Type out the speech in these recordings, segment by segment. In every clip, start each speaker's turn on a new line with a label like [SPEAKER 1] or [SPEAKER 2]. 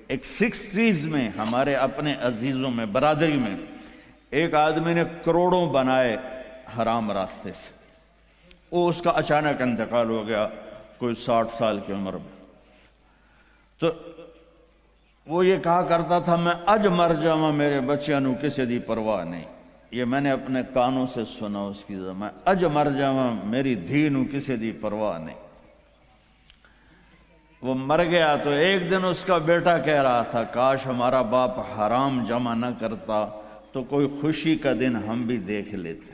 [SPEAKER 1] ایک 60s میں ہمارے اپنے عزیزوں میں، برادری میں، ایک آدمی نے کروڑوں بنائے حرام راستے سے، وہ اس کا اچانک انتقال ہو گیا کوئی 60 سال کی عمر میں۔ تو وہ یہ کہا کرتا تھا میں اج مر جاواں میرے بچیاں نو کسی دی پرواہ نہیں، یہ میں نے اپنے کانوں سے سنا اس کی زبان، میں اج مر جاواں میری دھی نو کسی دی پرواہ نہیں۔ وہ مر گیا تو ایک دن اس کا بیٹا کہہ رہا تھا کاش ہمارا باپ حرام جمع نہ کرتا تو کوئی خوشی کا دن ہم بھی دیکھ لیتے۔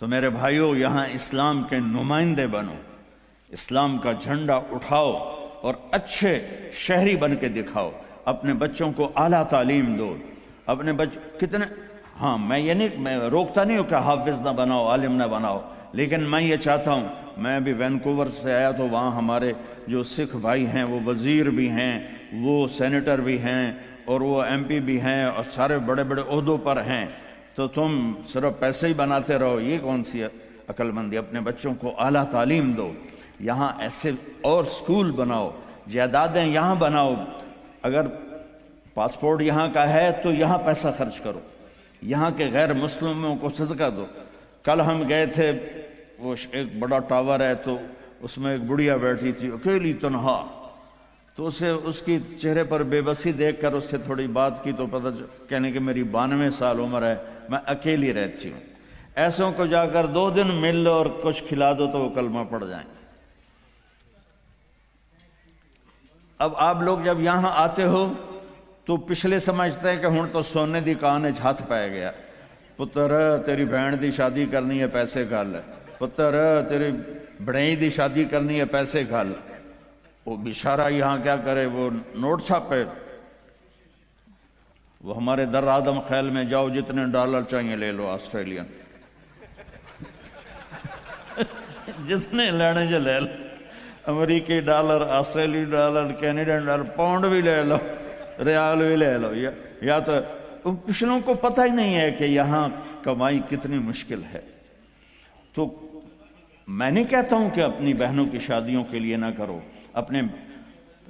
[SPEAKER 1] تو میرے بھائیوں، یہاں اسلام کے نمائندے بنو، اسلام کا جھنڈا اٹھاؤ اور اچھے شہری بن کے دکھاؤ، اپنے بچوں کو اعلیٰ تعلیم دو، اپنے کتنے، ہاں میں یہ نہیں، میں روکتا نہیں ہوں کہ حافظ نہ بناؤ، عالم نہ بناؤ، لیکن میں یہ چاہتا ہوں، میں ابھی وینکوور سے آیا تو وہاں ہمارے جو سکھ بھائی ہیں وہ وزیر بھی ہیں، وہ سینیٹر بھی ہیں، اور وہ ایم پی بھی ہیں، اور سارے بڑے بڑے عہدوں پر ہیں، تو تم صرف پیسے ہی بناتے رہو، یہ کون سی عقل مندی؟ اپنے بچوں کو اعلیٰ تعلیم دو، یہاں ایسے اور سکول بناؤ، جائیدادیں یہاں بناؤ، اگر پاسپورٹ یہاں کا ہے تو یہاں پیسہ خرچ کرو، یہاں کے غیر مسلموں کو صدقہ دو۔ کل ہم گئے تھے، وہ ایک بڑا ٹاور ہے تو اس میں ایک بڑھیا بیٹھی تھی اکیلی تنہا، تو اسے اس کی چہرے پر بے بسی دیکھ کر اس سے تھوڑی بات کی تو پتہ کہنے کہ میری 92 سال عمر ہے، میں اکیلی رہتی ہوں۔ ایسوں کو جا کر 2 دن مل لو اور کچھ کھلا دو تو وہ کلمہ پڑھ جائیں۔ اب آپ لوگ جب یہاں آتے ہو تو پچھلے سمجھتے ہیں کہ ہن تو سونے دی کان وچ ہاتھ پائے گیا، پتر تیری بہن دی شادی کرنی ہے پیسے گھل، پتر تیری بڑھئی دی شادی کرنی ہے پیسے گھل۔ وہ بیچارہ یہاں کیا کرے، وہ نوٹ چھاپے، وہ ہمارے در آدم خیل میں جاؤ، جتنے ڈالر چاہیے لے لو آسٹریلین، جتنے لینے جو لے لو، امریکی ڈالر، آسٹریلی ڈالر، کینیڈین ڈالر، پاؤنڈ بھی لے لو، ریال بھی لے لو، یا تو پچھلوں کو پتہ ہی نہیں ہے کہ یہاں کمائی کتنی مشکل ہے۔ تو میں نہیں کہتا ہوں کہ اپنی بہنوں کی شادیوں کے لیے نہ کرو، اپنے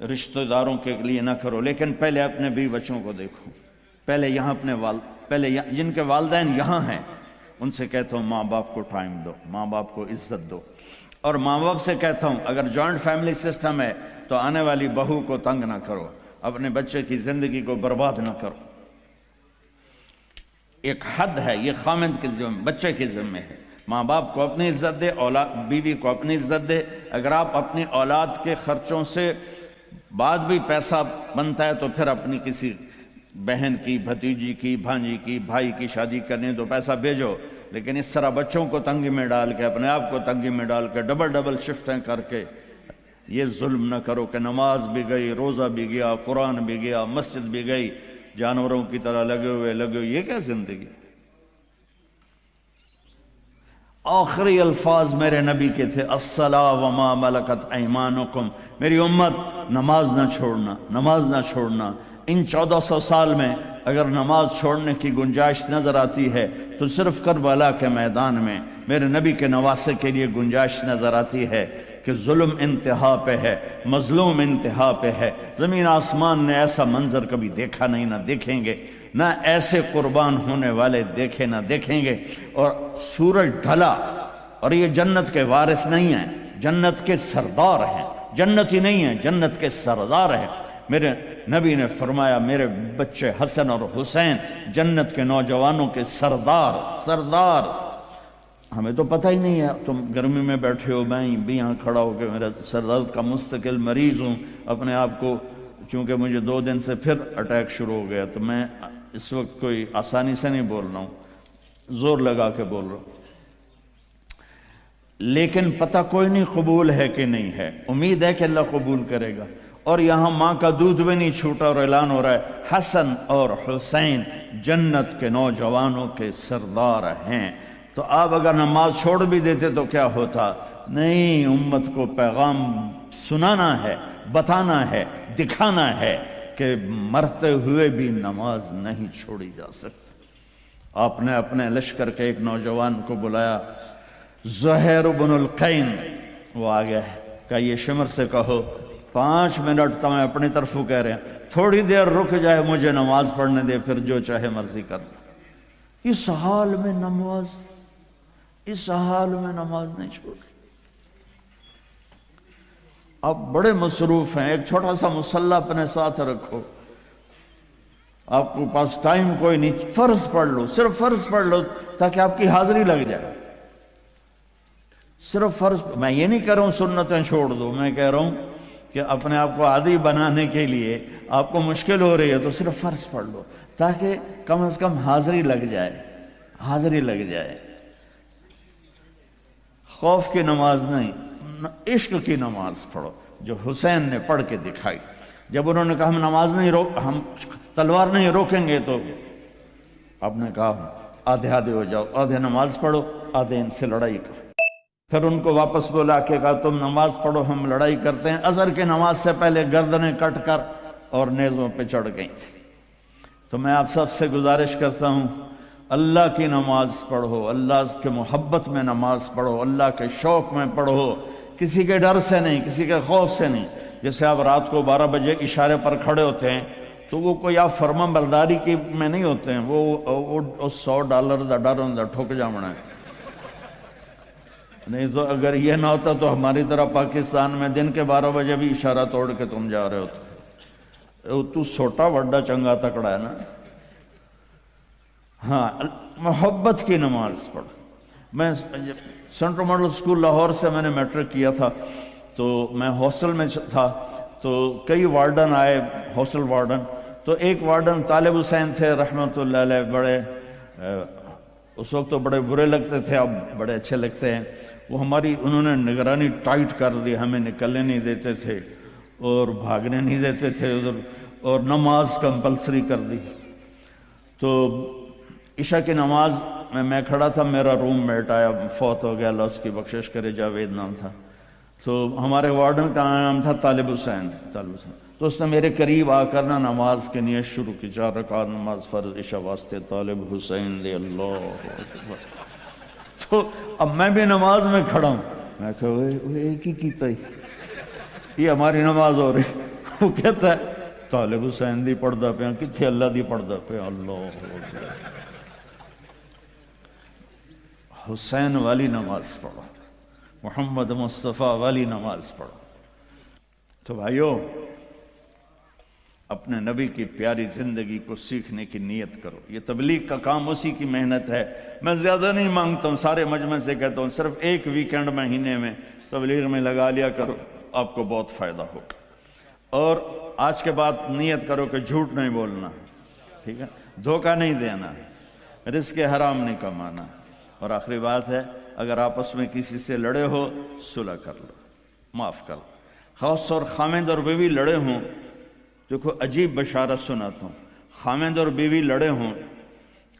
[SPEAKER 1] رشتہ داروں کے لیے نہ کرو، لیکن پہلے اپنے بیوی بچوں کو دیکھو، پہلے یہاں اپنے پہلے جن کے والدین یہاں ہیں ان سے کہتا ہوں ماں باپ کو ٹائم دو، ماں باپ کو عزت دو، اور ماں باپ سے کہتا ہوں اگر جوائنٹ فیملی سسٹم ہے تو آنے والی بہو کو تنگ نہ کرو، اپنے بچے کی زندگی کو برباد نہ کرو۔ ایک حد ہے، یہ خامند کے ذمہ، بچے کے ذمہ ہے، ماں باپ کو اپنی عزت دے، بیوی کو اپنی عزت دے۔ اگر آپ اپنی اولاد کے خرچوں سے بعد بھی پیسہ بنتا ہے تو پھر اپنی کسی بہن کی، بھتیجی کی، بھانجی کی، بھائی کی شادی کرنے تو پیسہ بھیجو، لیکن اس طرح بچوں کو تنگی میں ڈال کے، اپنے آپ کو تنگی میں ڈال کے، ڈبل شفٹیں کر کے یہ ظلم نہ کرو کہ نماز بھی گئی، روزہ بھی گیا، قرآن بھی گیا، مسجد بھی گئی، جانوروں کی طرح لگے ہوئے، یہ کیا زندگی؟ آخری الفاظ میرے نبی کے تھے الصلاۃ وما ملکت ایمانکم، میری امت نماز نہ چھوڑنا، نماز نہ چھوڑنا۔ ان 1400 سال میں اگر نماز چھوڑنے کی گنجائش نظر آتی ہے تو صرف کربلا کے میدان میں میرے نبی کے نواسے کے لیے گنجائش نظر آتی ہے کہ ظلم انتہا پہ ہے، مظلوم انتہا پہ ہے۔ زمین آسمان نے ایسا منظر کبھی دیکھا نہیں، نہ دیکھیں گے، نہ ایسے قربان ہونے والے دیکھے نہ دیکھیں گے۔ اور سورج ڈھلا اور یہ جنت کے وارث نہیں ہیں، جنت کے سردار ہیں، جنت ہی نہیں ہیں، جنت کے سردار ہیں۔ میرے نبی نے فرمایا میرے بچے حسن اور حسین جنت کے نوجوانوں کے سردار۔ ہمیں تو پتہ ہی نہیں ہے، تم گرمی میں بیٹھے ہو، میں بھی یہاں کھڑا ہو کہ میرا سر درد کا مستقل مریض ہوں، اپنے آپ کو، چونکہ مجھے 2 دن سے پھر اٹیک شروع ہو گیا، تو میں اس وقت کوئی آسانی سے نہیں بول رہا ہوں، زور لگا کے بول رہا ہوں، لیکن پتہ کوئی نہیں قبول ہے کہ نہیں ہے، امید ہے کہ اللہ قبول کرے گا۔ اور یہاں ماں کا دودھ بھی نہیں چھوٹا اور اعلان ہو رہا ہے حسن اور حسین جنت کے نوجوانوں کے سردار ہیں۔ تو آپ اگر نماز چھوڑ بھی دیتے تو کیا ہوتا؟ نہیں، امت کو پیغام سنانا ہے، بتانا ہے، دکھانا ہے کہ مرتے ہوئے بھی نماز نہیں چھوڑی جا سکتی۔ آپ نے اپنے لشکر کے ایک نوجوان کو بلایا، زہیر بن القین، وہ آ گیا ہے، کہ یہ شمر سے کہو 5 منٹ تو میں اپنی طرفوں کہہ رہے ہیں، تھوڑی دیر رک جائے مجھے نماز پڑھنے دے، پھر جو چاہے مرضی کر لو۔ اس حال میں نماز نہیں چھوڑ۔ آپ بڑے مصروف ہیں، ایک چھوٹا سا مصلی اپنے ساتھ رکھو، آپ کے پاس ٹائم کوئی نہیں، فرض پڑھ لو، صرف فرض پڑھ لو تاکہ آپ کی حاضری لگ جائے۔ صرف فرض، میں یہ نہیں کہہ رہا ہوں سنتیں چھوڑ دو، میں کہہ رہا ہوں کہ اپنے آپ کو عادی بنانے کے لیے آپ کو مشکل ہو رہی ہے تو صرف فرض پڑھ لو تاکہ کم از کم حاضری لگ جائے۔ خوف کی نماز نہیں، عشق کی نماز پڑھو جو حسین نے پڑھ کے دکھائی۔ جب انہوں نے کہا ہم تلوار نہیں روکیں گے تو آپ نے کہا آدھے ہو جاؤ، آدھے نماز پڑھو، آدھے ان سے لڑائی کرو۔ پھر ان کو واپس بلا کے کہا تم نماز پڑھو، ہم لڑائی کرتے ہیں۔ عصر کی نماز سے پہلے گردنیں کٹ کر اور نیزوں پہ چڑھ گئی تھی۔ تو میں آپ سب سے گزارش کرتا ہوں، اللہ کی نماز پڑھو، اللہ کے محبت میں نماز پڑھو، اللہ کے شوق میں پڑھو، کسی کے ڈر سے نہیں، کسی کے خوف سے نہیں۔ جیسے آپ رات کو 12 بجے اشارے پر کھڑے ہوتے ہیں تو وہ کوئی آپ فرما برداری کی میں نہیں ہوتے ہیں، وہ $100 دا ڈر ہوں ٹھک جامنا ہے۔ نہیں تو اگر یہ نہ ہوتا تو ہماری طرح پاکستان میں دن کے 12 بجے بھی اشارہ توڑ کے تم جا رہے ہوتے، تو سوٹا وڈا چنگا تکڑا ہے نا۔ ہاں، محبت کی نماز پڑھ۔ میں سینٹرل ماڈل اسکول لاہور سے میں نے میٹرک کیا تھا، تو میں ہاسٹل میں تھا، تو کئی وارڈن آئے، ہاسٹل وارڈن، تو ایک وارڈن طالب حسین تھے رحمۃ اللہ علیہ، بڑے اس وقت تو بڑے برے لگتے تھے، اب بڑے اچھے لگتے ہیں۔ وہ انہوں نے نگرانی ٹائٹ کر دی، ہمیں نکلنے نہیں دیتے تھے اور بھاگنے نہیں دیتے تھے ادھر، اور نماز کمپلسری کر دی۔ تو عشاء کی نماز میں کھڑا تھا، میرا روم میٹ آیا، فوت ہو گیا، اللہ اس کی بخشش کرے، جاوید نام تھا۔ تو ہمارے وارڈن کا نام تھا طالب حسین۔ تو اس نے میرے قریب آ کر نماز کی نیت شروع کی، 4 رکعت نماز فرض عشاء واسطے طالب حسین دے اللہ اکبر۔ تو اب میں بھی نماز میں کھڑا ہوں، میں کہا وہ ایک ہی کیتا ہی، یہ ہماری نماز ہو رہی۔ وہ کہتا ہے طالب حسین دی پڑھدا پیا، کتھے اللہ دی پڑھدا پیا، اللہ اکبر۔ حسین والی نماز پڑھو، محمد مصطفیٰ والی نماز پڑھو۔ تو بھائیو، اپنے نبی کی پیاری زندگی کو سیکھنے کی نیت کرو۔ یہ تبلیغ کا کام اسی کی محنت ہے۔ میں زیادہ نہیں مانگتا ہوں، سارے مجمع سے کہتا ہوں صرف ایک ویکینڈ مہینے میں تبلیغ میں لگا لیا کرو، آپ کو بہت فائدہ ہوگا۔ اور آج کے بعد نیت کرو کہ جھوٹ نہیں بولنا، ٹھیک ہے، دھوکہ نہیں دینا، رزق حرام نہیں کمانا۔ اور آخری بات ہے، اگر آپس میں کسی سے لڑے ہو صلح کر لو، معاف کر لو۔ خاص طور خامند اور بیوی لڑے ہوں، دیکھو عجیب بشارت سناتا ہوں، خامند اور بیوی لڑے ہوں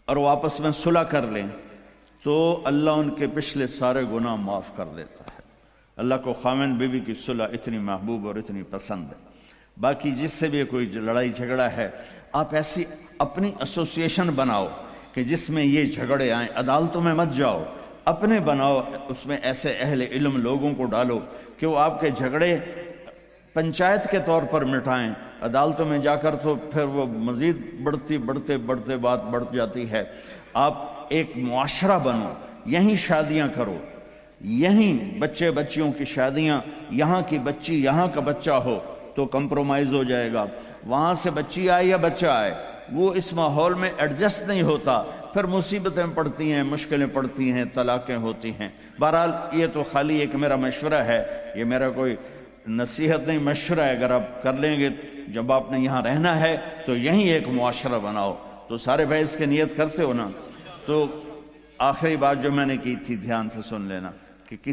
[SPEAKER 1] اور وہ آپس میں صلح کر لیں تو اللہ ان کے پچھلے سارے گناہ معاف کر دیتا ہے۔ اللہ کو خامند بیوی کی صلح اتنی محبوب اور اتنی پسند ہے۔ باقی جس سے بھی کوئی لڑائی جھگڑا ہے، آپ ایسی اپنی ایسوسیشن بناؤ کہ جس میں یہ جھگڑے آئیں، عدالتوں میں مت جاؤ، اپنے بناؤ، اس میں ایسے اہل علم لوگوں کو ڈالو کہ وہ آپ کے جھگڑے پنچایت کے طور پر مٹائیں۔ عدالتوں میں جا کر تو پھر وہ مزید بڑھتے بات بڑھ جاتی ہے۔ آپ ایک معاشرہ بنو، یہیں شادیاں کرو، یہیں بچے بچیوں کی شادیاں، یہاں کی بچی یہاں کا بچہ ہو تو کمپرومائز ہو جائے گا۔ وہاں سے بچی آئے یا بچہ آئے، وہ اس ماحول میں ایڈجسٹ نہیں ہوتا، پھر مصیبتیں پڑتی ہیں، مشکلیں پڑتی ہیں، طلاقیں ہوتی ہیں۔ بہرحال یہ تو خالی ایک میرا مشورہ ہے، یہ میرا کوئی نصیحت نہیں، مشورہ ہے۔ اگر آپ کر لیں گے، جب آپ نے یہاں رہنا ہے تو یہیں ایک معاشرہ بناؤ۔ تو سارے بھائی اس کی نیت کرتے ہو نا؟ تو آخری بات جو میں نے کی تھی دھیان سے سن لینا۔